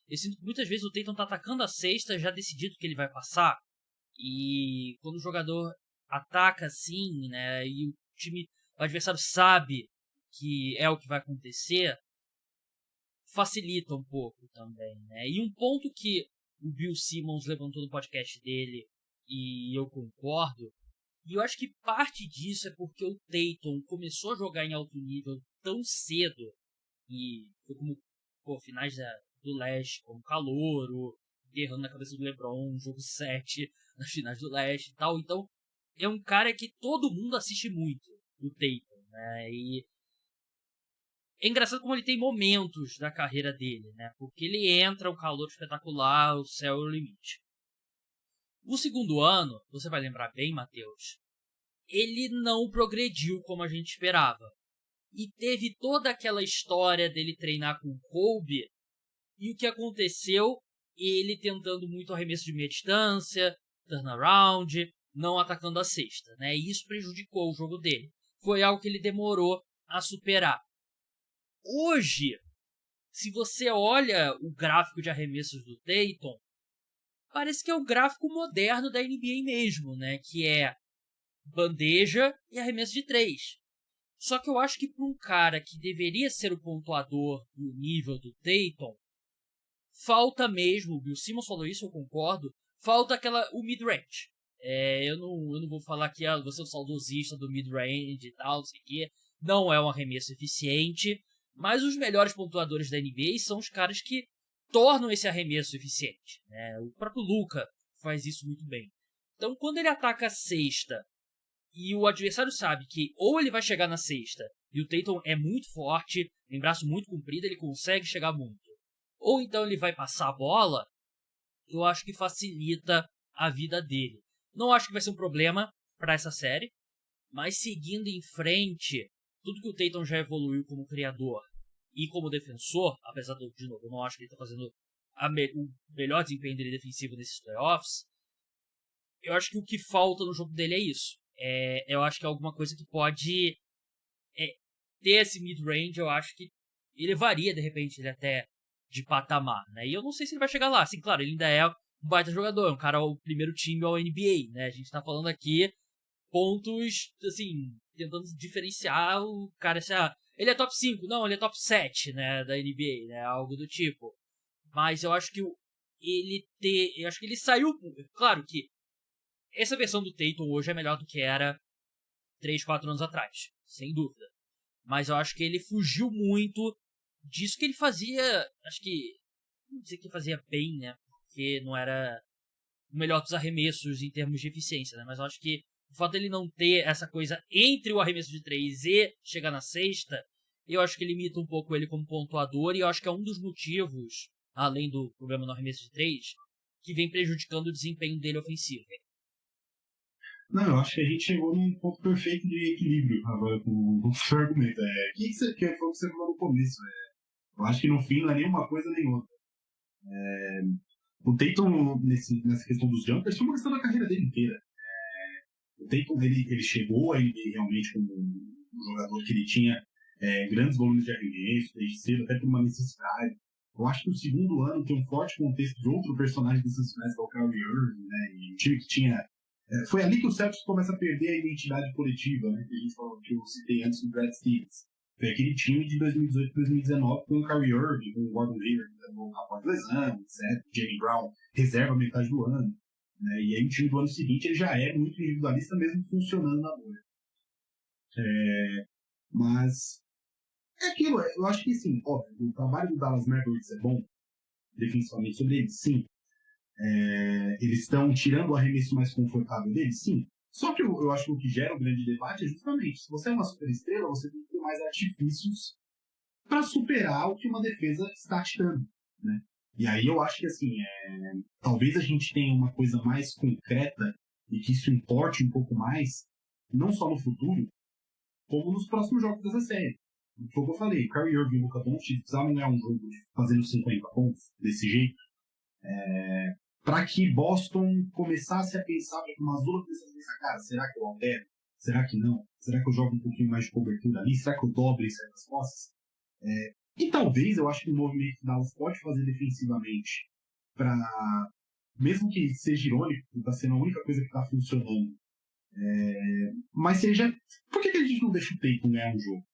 eu sinto que muitas vezes o Tatum tá atacando a cesta já decidido que ele vai passar. E quando o jogador ataca assim, né? E o adversário sabe que é o que vai acontecer, facilita um pouco também, né? E um ponto que o Bill Simmons levantou no podcast dele, e eu concordo, e eu acho que parte disso é porque o Tatum começou a jogar em alto nível tão cedo, e foi como finais do leste, como calouro, errando na cabeça do LeBron, jogo 7 nas finais do leste e tal. Então, é um cara que todo mundo assiste muito, o Tatum, né? E é engraçado como ele tem momentos da carreira dele, né? Porque ele entra, um calor espetacular, o céu é o limite. O segundo ano, você vai lembrar bem, Matheus, ele não progrediu como a gente esperava. E teve toda aquela história dele treinar com o Kobe, e o que aconteceu? Ele tentando muito arremesso de meia distância, turnaround, não atacando a cesta, né? E isso prejudicou o jogo dele. Foi algo que ele demorou a superar. Hoje, se você olha o gráfico de arremessos do Tatum, parece que é o gráfico moderno da NBA mesmo, né? Que é bandeja e arremesso de 3. Só que eu acho que para um cara que deveria ser o pontuador do nível do Tatum, falta mesmo, o Bill Simmons falou isso, eu concordo, falta o mid-range. Eu não vou falar que você é o saudosista do mid-range e tal, não sei o quê. Não é um arremesso eficiente, mas os melhores pontuadores da NBA são os caras que tornam esse arremesso eficiente, né? O próprio Luka faz isso muito bem. Então, quando ele ataca a cesta e o adversário sabe que ou ele vai chegar na cesta e o Tatum é muito forte, tem braço muito comprido, ele consegue chegar muito, ou então ele vai passar a bola, eu acho que facilita a vida dele. Não acho que vai ser um problema para essa série, mas seguindo em frente, tudo que o Tatum já evoluiu como criador e como defensor, apesar de novo, eu não acho que ele está fazendo o melhor desempenho dele defensivo nesses playoffs, eu acho que o que falta no jogo dele é isso. Eu acho que é alguma coisa que pode ter esse mid-range, eu acho que elevaria, de repente, ele até de patamar, né? E eu não sei se ele vai chegar lá. Assim, claro, ele ainda é um baita jogador, um cara o primeiro time ao NBA, né? A gente tá falando aqui pontos, assim, tentando diferenciar o cara, se ele é top 5, não, ele é top 7, né, da NBA, né, algo do tipo. Mas eu acho que eu acho que ele saiu, claro que essa versão do Tatum hoje é melhor do que era 3, 4 anos atrás, sem dúvida. Mas eu acho que ele fugiu muito disso que ele fazia, acho que, não dizer que fazia bem, né, porque não era o melhor dos arremessos em termos de eficiência, né, mas eu acho que o fato dele não ter essa coisa entre o arremesso de 3 e chegar na cesta, eu acho que limita um pouco ele como pontuador, e eu acho que é um dos motivos, além do problema no arremesso de 3, que vem prejudicando o desempenho dele ofensivo. Não, eu acho que a gente chegou num ponto perfeito de equilíbrio agora com o seu argumento. Foi o que você falou no começo. Eu acho que no fim não é nem uma coisa nem outra. O Tatum, nessa questão dos jumpers, foi uma questão da carreira dele inteira. O Tatum, ele chegou a NBA realmente como um jogador que ele tinha grandes volumes de arremesso, desde cedo, até por uma necessidade. Eu acho que o segundo ano tem um forte contexto de outro personagem dessas finais, que é o Kyrie Irving, né? E o time que tinha... foi ali que o Celtics começa a perder a identidade coletiva, né? Que a gente falou, que eu citei antes do Brad Stevens. Foi aquele time de 2018 2019 com o Kyrie Irving, com o Gordon Hayward, o após lesão, etc. Jaylen Brown, reserva metade do ano. Né? E aí o time do ano seguinte ele já é muito individualista, mesmo funcionando na bolha. Mas é aquilo, eu acho que sim, óbvio, o trabalho do Dallas Mavericks é bom, defensivamente sobre eles, sim. Eles estão tirando o arremesso mais confortável deles, sim. Só que eu acho que o que gera o grande debate é justamente, se você é uma superestrela, você tem que ter mais artifícios para superar o que uma defesa está te dando, né? E aí eu acho que, assim, talvez a gente tenha uma coisa mais concreta e que isso importe um pouco mais, não só no futuro, como nos próximos jogos dessa série. Foi o que eu falei, Kyrie Irving e Luka Doncic precisavam ganhar um jogo fazendo 50 pontos, desse jeito, para que Boston começasse a pensar, para que o Mazzulla começasse a pensar, cara, será que eu altero? Será que não? Será que eu jogo um pouquinho mais de cobertura ali? Será que eu dobro em certas costas? E talvez, eu acho que o movimento que Dallas pode fazer defensivamente, para mesmo que seja irônico, está sendo a única coisa que está funcionando, mas seja, por que a gente não deixa o Tatum ganhar um jogo?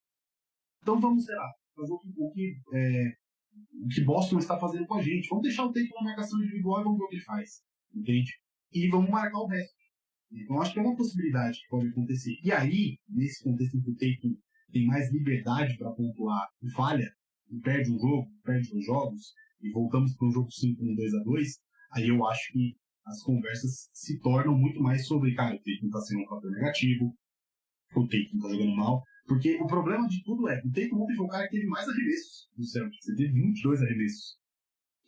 Então vamos, sei lá, fazer o que Boston está fazendo com a gente. Vamos deixar o Tatum na marcação individual e vamos ver o que ele faz. Entende? E vamos marcar o resto. Então acho que é uma possibilidade que pode acontecer. E aí, nesse contexto em que o Tatum tem mais liberdade para pontuar e falha, e perde um jogo, perde dois jogos, e voltamos para um jogo 5 um 2-2, aí eu acho que as conversas se tornam muito mais sobre, cara, o Tatum está sendo um fator negativo, o Tatum está jogando mal, porque o problema de tudo o Tatum ontem foi o cara que teve mais arremessos do Celtics, ele teve 22 arremessos.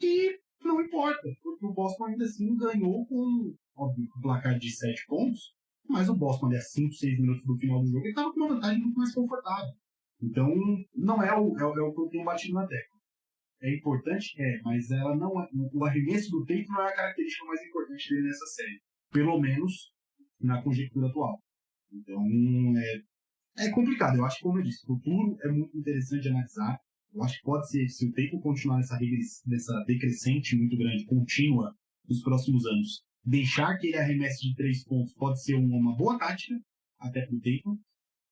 E não importa, porque o Boston ainda assim ganhou com, óbvio, um placar de 7 pontos, mas o Boston ali a 5, 6 minutos do final do jogo, ele estava com uma vantagem muito mais confortável. Então, não é o que eu tenho batido na tecla. É importante? Mas ela não é, o arremesso do Tatum não é a característica mais importante dele nessa série. Pelo menos na conjectura atual. Então, é complicado. Eu acho que, como eu disse, o futuro é muito interessante de analisar. Eu acho que pode ser, se o Tatum continuar nessa decrescente muito grande, contínua, nos próximos anos, deixar que ele arremesse de 3 pontos pode ser uma boa tática, até para o Tatum.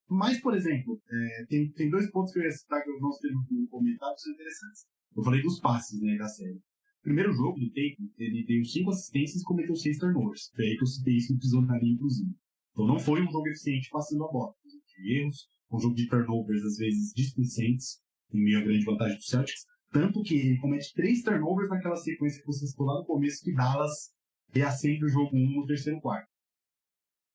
Mas, por exemplo, tem 2 pontos que eu ia citar que eu não sei no comentário que são interessantes. Eu falei dos passes, né, da série. Primeiro jogo do Tatum, ele deu 5 assistências e cometeu 6 turnovers. Foi aí que eu citei isso no pisonaria, inclusive. Então não foi um jogo eficiente passando a bola. Um jogo de erros, um jogo de turnovers, às vezes, displicentes, em meio à grande vantagem do Celtics. Tanto que ele comete 3 turnovers naquela sequência que você citou lá no começo, que Dallas reacende o jogo 1 no terceiro quarto.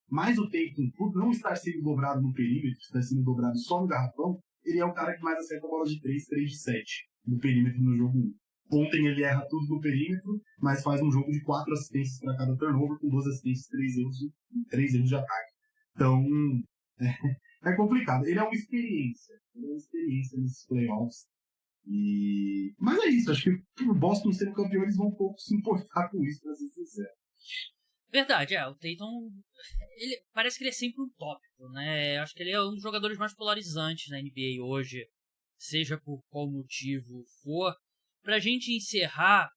Mas o Tatum, por não estar sendo dobrado no perímetro, estar sendo dobrado só no garrafão, ele é o cara que mais acerta a bola de 3 de 7 no perímetro no jogo 1. Ontem ele erra tudo no perímetro, mas faz um jogo de 4 assistências para cada turnover, com 2 assistências e 3 erros de ataque. Então, é complicado. Ele é uma experiência. Nesses playoffs. Mas é isso. Acho que o Boston sendo campeão, eles vão um pouco se importar com isso, para ser sincero. Verdade, o Tatum, parece que ele é sempre um tópico, né? Acho que ele é um dos jogadores mais polarizantes na NBA hoje, seja por qual motivo for. Pra gente encerrar,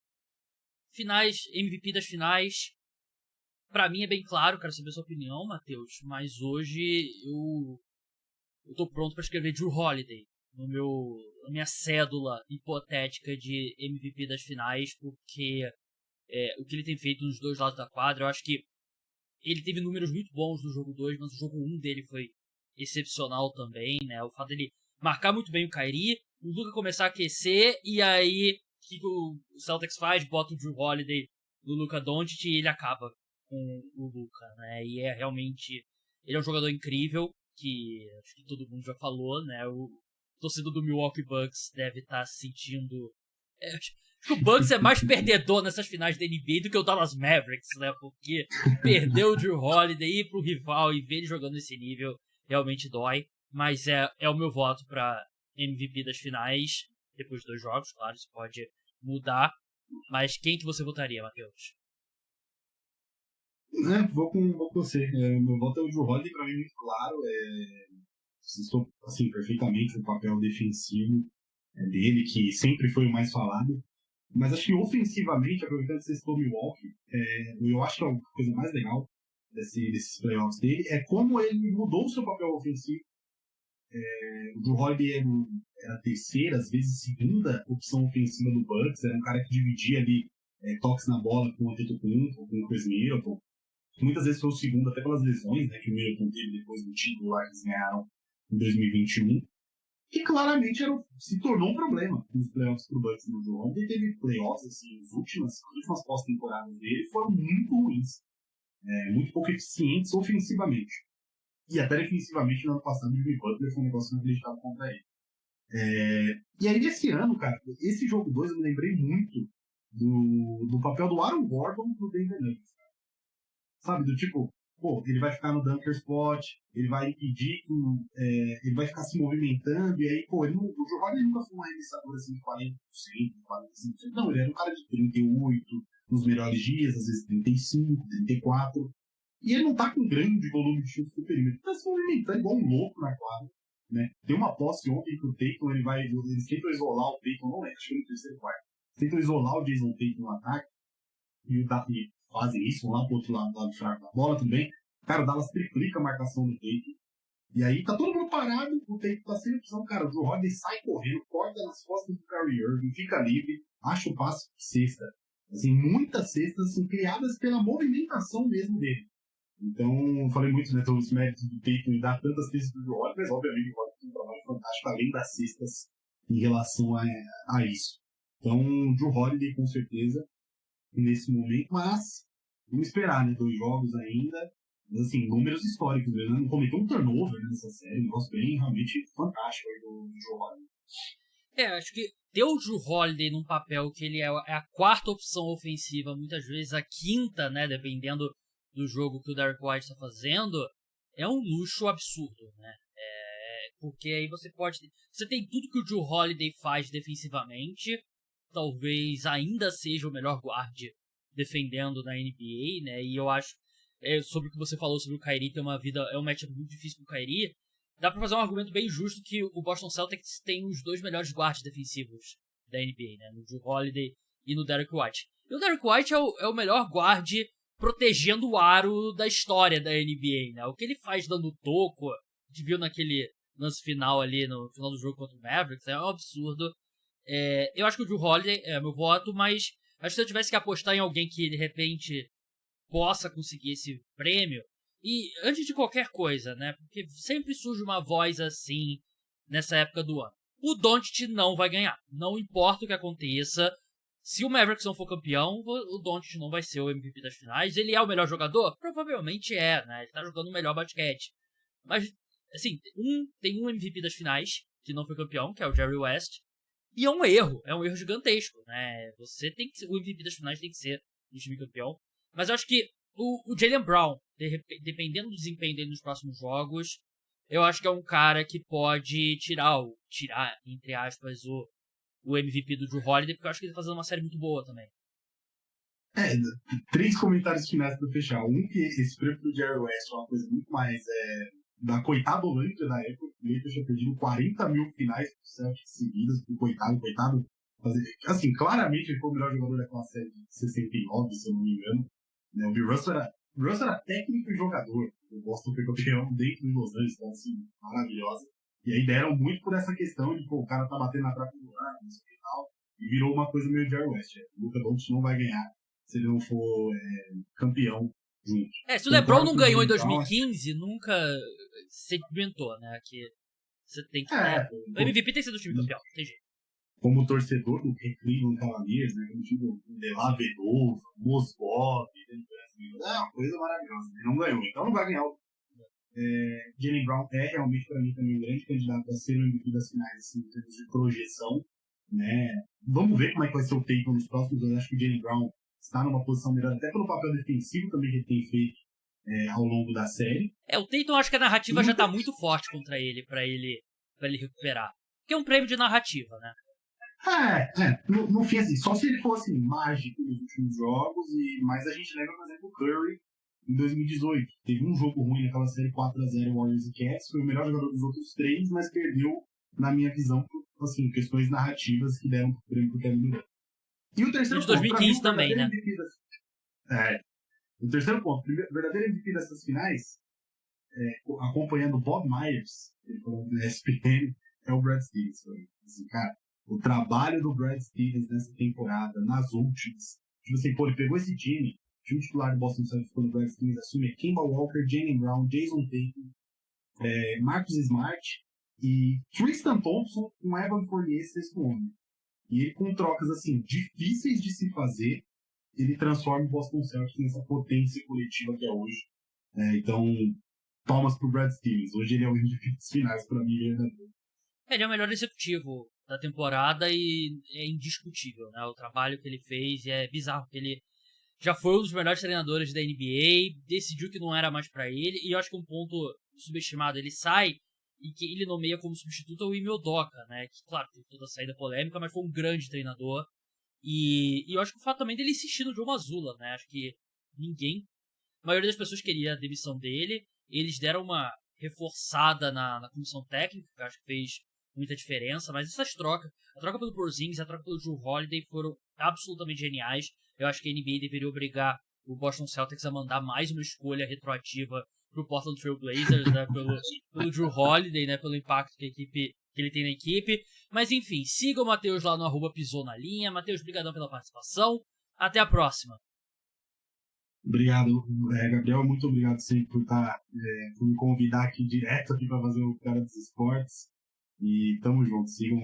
MVP das finais, pra mim é bem claro, quero saber a sua opinião, Matheus, mas hoje eu tô pronto pra escrever Jrue Holiday na minha cédula hipotética de MVP das finais, porque o que ele tem feito nos dois lados da quadra, eu acho que ele teve números muito bons no jogo 2, mas o jogo 1 dele foi excepcional também, né? O fato dele marcar muito bem o Kyrie, o Luka começar a aquecer, e aí o que o Celtics faz? Bota o Jrue Holiday no Luka Doncic e ele acaba com o Luka, né? E realmente, ele é um jogador incrível, que acho que todo mundo já falou, né? O torcedor do Milwaukee Bucks deve estar se sentindo... Acho que o Bucks é mais perdedor nessas finais da NBA do que o Dallas Mavericks, né? Porque perder o Jrue Holiday, ir pro rival e ver ele jogando nesse nível realmente dói. Mas é o meu voto pra MVP das finais. Depois de 2 jogos, claro, isso pode mudar. Mas quem que você votaria, Matheus? Vou com você. Meu voto é o Jrue Holiday, pra mim é muito claro. Estou assim, perfeitamente o papel defensivo dele, que sempre foi o mais falado. Mas acho que ofensivamente, aproveitando que você citou Milwaukee, eu acho que a coisa mais legal desses playoffs dele é como ele mudou o seu papel ofensivo. O Jrue Holiday era a terceira, às vezes segunda opção ofensiva do Bucks. Era um cara que dividia ali toques na bola com o Antetokounmpo, com o Chris Middleton. Muitas vezes foi o segundo, até pelas lesões, né, que o Middleton teve depois do título lá que eles ganharam em 2021, que claramente se tornou um problema nos playoffs pro Bucks no jogo. Ontem teve playoffs, assim, as últimas pós-temporadas dele foram muito ruins, muito pouco eficientes ofensivamente. E até defensivamente, no ano passado, o Jimmy Butler foi um negócio inacreditável contra ele. E aí, esse ano, cara, esse jogo 2 eu me lembrei muito do papel do Aaron Gordon pro Denver Nuggets. Sabe, do tipo, pô, ele vai ficar no dunker spot, ele vai impedir que ele vai ficar se movimentando, e aí, pô, o Joe Harden nunca foi um arremessador assim de 40%, 45%. Não, ele era um cara de 38% nos melhores dias, às vezes 35%, 34%. E ele não tá com grande volume de chutes do perímetro, ele tá se movimentando igual um louco na quadra. Né? Tem uma posse ontem que o Tatum, eles tentam isolar o Tatum, não é, acho que foi no terceiro quarto. Tentam isolar o Jason Tatum no ataque, e fazem isso, vão lá pro outro lado fraco da bola também. Cara, o Dallas triplica a marcação do Tatum. E aí tá todo mundo parado, o Tatum tá sem opção, cara. O Drew Holiday sai correndo, corta nas costas do Kyrie Irving, fica livre, acha o passe cesta. Assim, muitas cestas assim, criadas pela movimentação mesmo dele. Então, eu falei muito, né, sobre os méritos do Tatum e dar tantas cestas pro Drew Holiday, mas obviamente o Holiday tem um trabalho fantástico além das cestas em relação a isso. Então, o Drew Holiday com certeza nesse momento, mas vamos esperar, né, 2 jogos ainda, mas assim, números históricos, né, não cometeu um turnover nessa série, um negócio bem realmente fantástico aí do Drew Holiday. Acho que ter o Drew Holiday num papel que ele é a quarta opção ofensiva, muitas vezes a quinta, né, dependendo do jogo que o Derrick White está fazendo, é um luxo absurdo, né? Porque aí você tem tudo que o Drew Holiday faz defensivamente, talvez ainda seja o melhor guard defendendo na NBA, né? E eu acho, sobre o que você falou sobre o Kyrie ter é um matchup muito difícil pro Kyrie, dá pra fazer um argumento bem justo que o Boston Celtics tem os 2 melhores guards defensivos da NBA, né? No Drew Holiday e no Derrick White. E o Derrick White é o melhor guard protegendo o aro da história da NBA, né? O que ele faz dando toco, a gente viu naquele lance final ali, no final do jogo contra o Mavericks, é um absurdo. Eu acho que o Drew Holiday é meu voto, mas acho que se eu tivesse que apostar em alguém que de repente possa conseguir esse prêmio, e antes de qualquer coisa, né? Porque sempre surge uma voz assim nessa época do ano. O Doncic não vai ganhar, não importa o que aconteça. Se o Mavericks não for campeão, o Doncic não vai ser o MVP das finais. Ele é o melhor jogador? Provavelmente né? Ele tá jogando o melhor basquete. Mas, assim, tem um MVP das finais que não foi campeão, que é o Jerry West. E é um erro gigantesco, né? O MVP das finais tem que ser o time campeão. Mas eu acho que o Jaylen Brown, dependendo do desempenho dele nos próximos jogos, eu acho que é um cara que pode tirar, entre aspas, o MVP do Drew Holiday, porque eu acho que ele tá fazendo uma série muito boa também. 3 comentários finais pra fechar. Que esse prêmio do Jerry West é uma coisa muito mais da coitada Olâmbia da época. O Lakers tinha perdido 40 mil finais pro Celtics seguidas, pro coitado. Assim, claramente ele foi o melhor jogador daquela série de 69, se eu não me engano. O Bill Russell era técnico e jogador. O Boston foi campeão dentro de Los Angeles, então assim, maravilhosa. E aí deram muito por essa questão de, o cara tá batendo na trave do ar, não sei o que e tal. E virou uma coisa meio Jerry West. O Luka Doncic não vai ganhar se ele não for campeão junto. Se o LeBron não ganhou em 2015, nunca sedimentou, né? Que você tem que... o MVP tem que ser do time campeão, não tem jeito. Como torcedor do Cleveland Cavaliers, né? Como time do Della Vedova, Mozgov, é uma coisa maravilhosa. Ele não ganhou, então não vai ganhar. Jaylen Brown é realmente, para mim, também um grande candidato a ser o MVP das finais, assim, em termos de projeção, né? Vamos ver como é que vai ser o Tatum nos próximos anos. Acho que o Jaylen Brown está numa posição melhor, até pelo papel defensivo também que ele tem feito ao longo da série. O Tatum, acho que a narrativa já tá muito forte contra ele, pra ele recuperar. Porque é um prêmio de narrativa, né? No fim, assim, só se ele fosse mágico nos últimos jogos, mas a gente lembra, por exemplo, o Curry em 2018. Teve um jogo ruim naquela série 4-0 Warriors e Cavs, foi o melhor jogador dos outros 3, mas perdeu, na minha visão, por assim, questões narrativas que deram o prêmio pro Kevin Durant. E o terceiro de 2015 também, né? O terceiro ponto, o verdadeiro MVP dessas finais, acompanhando o Bob Myers, ele falou na ESPN, é o Brad Stevens. Assim, cara, o trabalho do Brad Stevens nessa temporada, nas últimas, tipo assim, ele pegou esse time, o time titular do Boston Celtics quando o Brad Stevens assume, Kemba Walker, Jaylen Brown, Jason Tatum, Marcus Smart e Tristan Thompson com Evan Fournier sexto homem. E ele, com trocas assim difíceis de se fazer, ele transforma o Boston Celtics nessa potência coletiva que é hoje. Então, palmas pro Brad Stevens. Hoje ele é o MVP dos finais para mim. Ele é o melhor executivo da temporada e é indiscutível, né? O trabalho que ele fez é bizarro. Ele já foi um dos melhores treinadores da NBA, decidiu que não era mais pra ele, e eu acho que um ponto subestimado, ele sai e que ele nomeia como substituto o Ime Udoka, né? Que, claro, teve toda a saída polêmica, mas foi um grande treinador. E eu acho que o fato também dele insistir no Joe Mazzulla, né? Acho que a maioria das pessoas queria a demissão dele. Eles deram uma reforçada na comissão técnica, que eu acho que fez muita diferença, mas essas trocas, a troca pelo Porzingis e a troca pelo Jrue Holiday foram absolutamente geniais. Eu acho que a NBA deveria obrigar o Boston Celtics a mandar mais uma escolha retroativa pro Portland Trail Blazers, né, pelo Jrue Holiday, né, pelo impacto que ele tem na equipe. Mas enfim, siga o Matheus lá no @pisou na linha. Matheus, brigadão pela participação. Até a próxima. Obrigado, Gabriel. Muito obrigado sempre por me convidar aqui direto aqui para fazer o Cara dos Esportes. E tamo junto. Sigam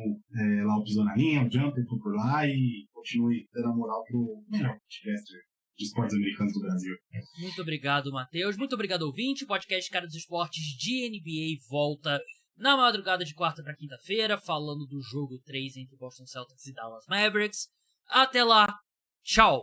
lá o Pisou na Linha, o Jumper, por lá e continue dando a moral pro melhor podcast de esportes americanos do Brasil. Muito obrigado, Matheus. Muito obrigado, ouvinte. O podcast Cara dos Esportes de NBA volta na madrugada de quarta para quinta-feira, falando do jogo 3 entre Boston Celtics e Dallas Mavericks. Até lá. Tchau.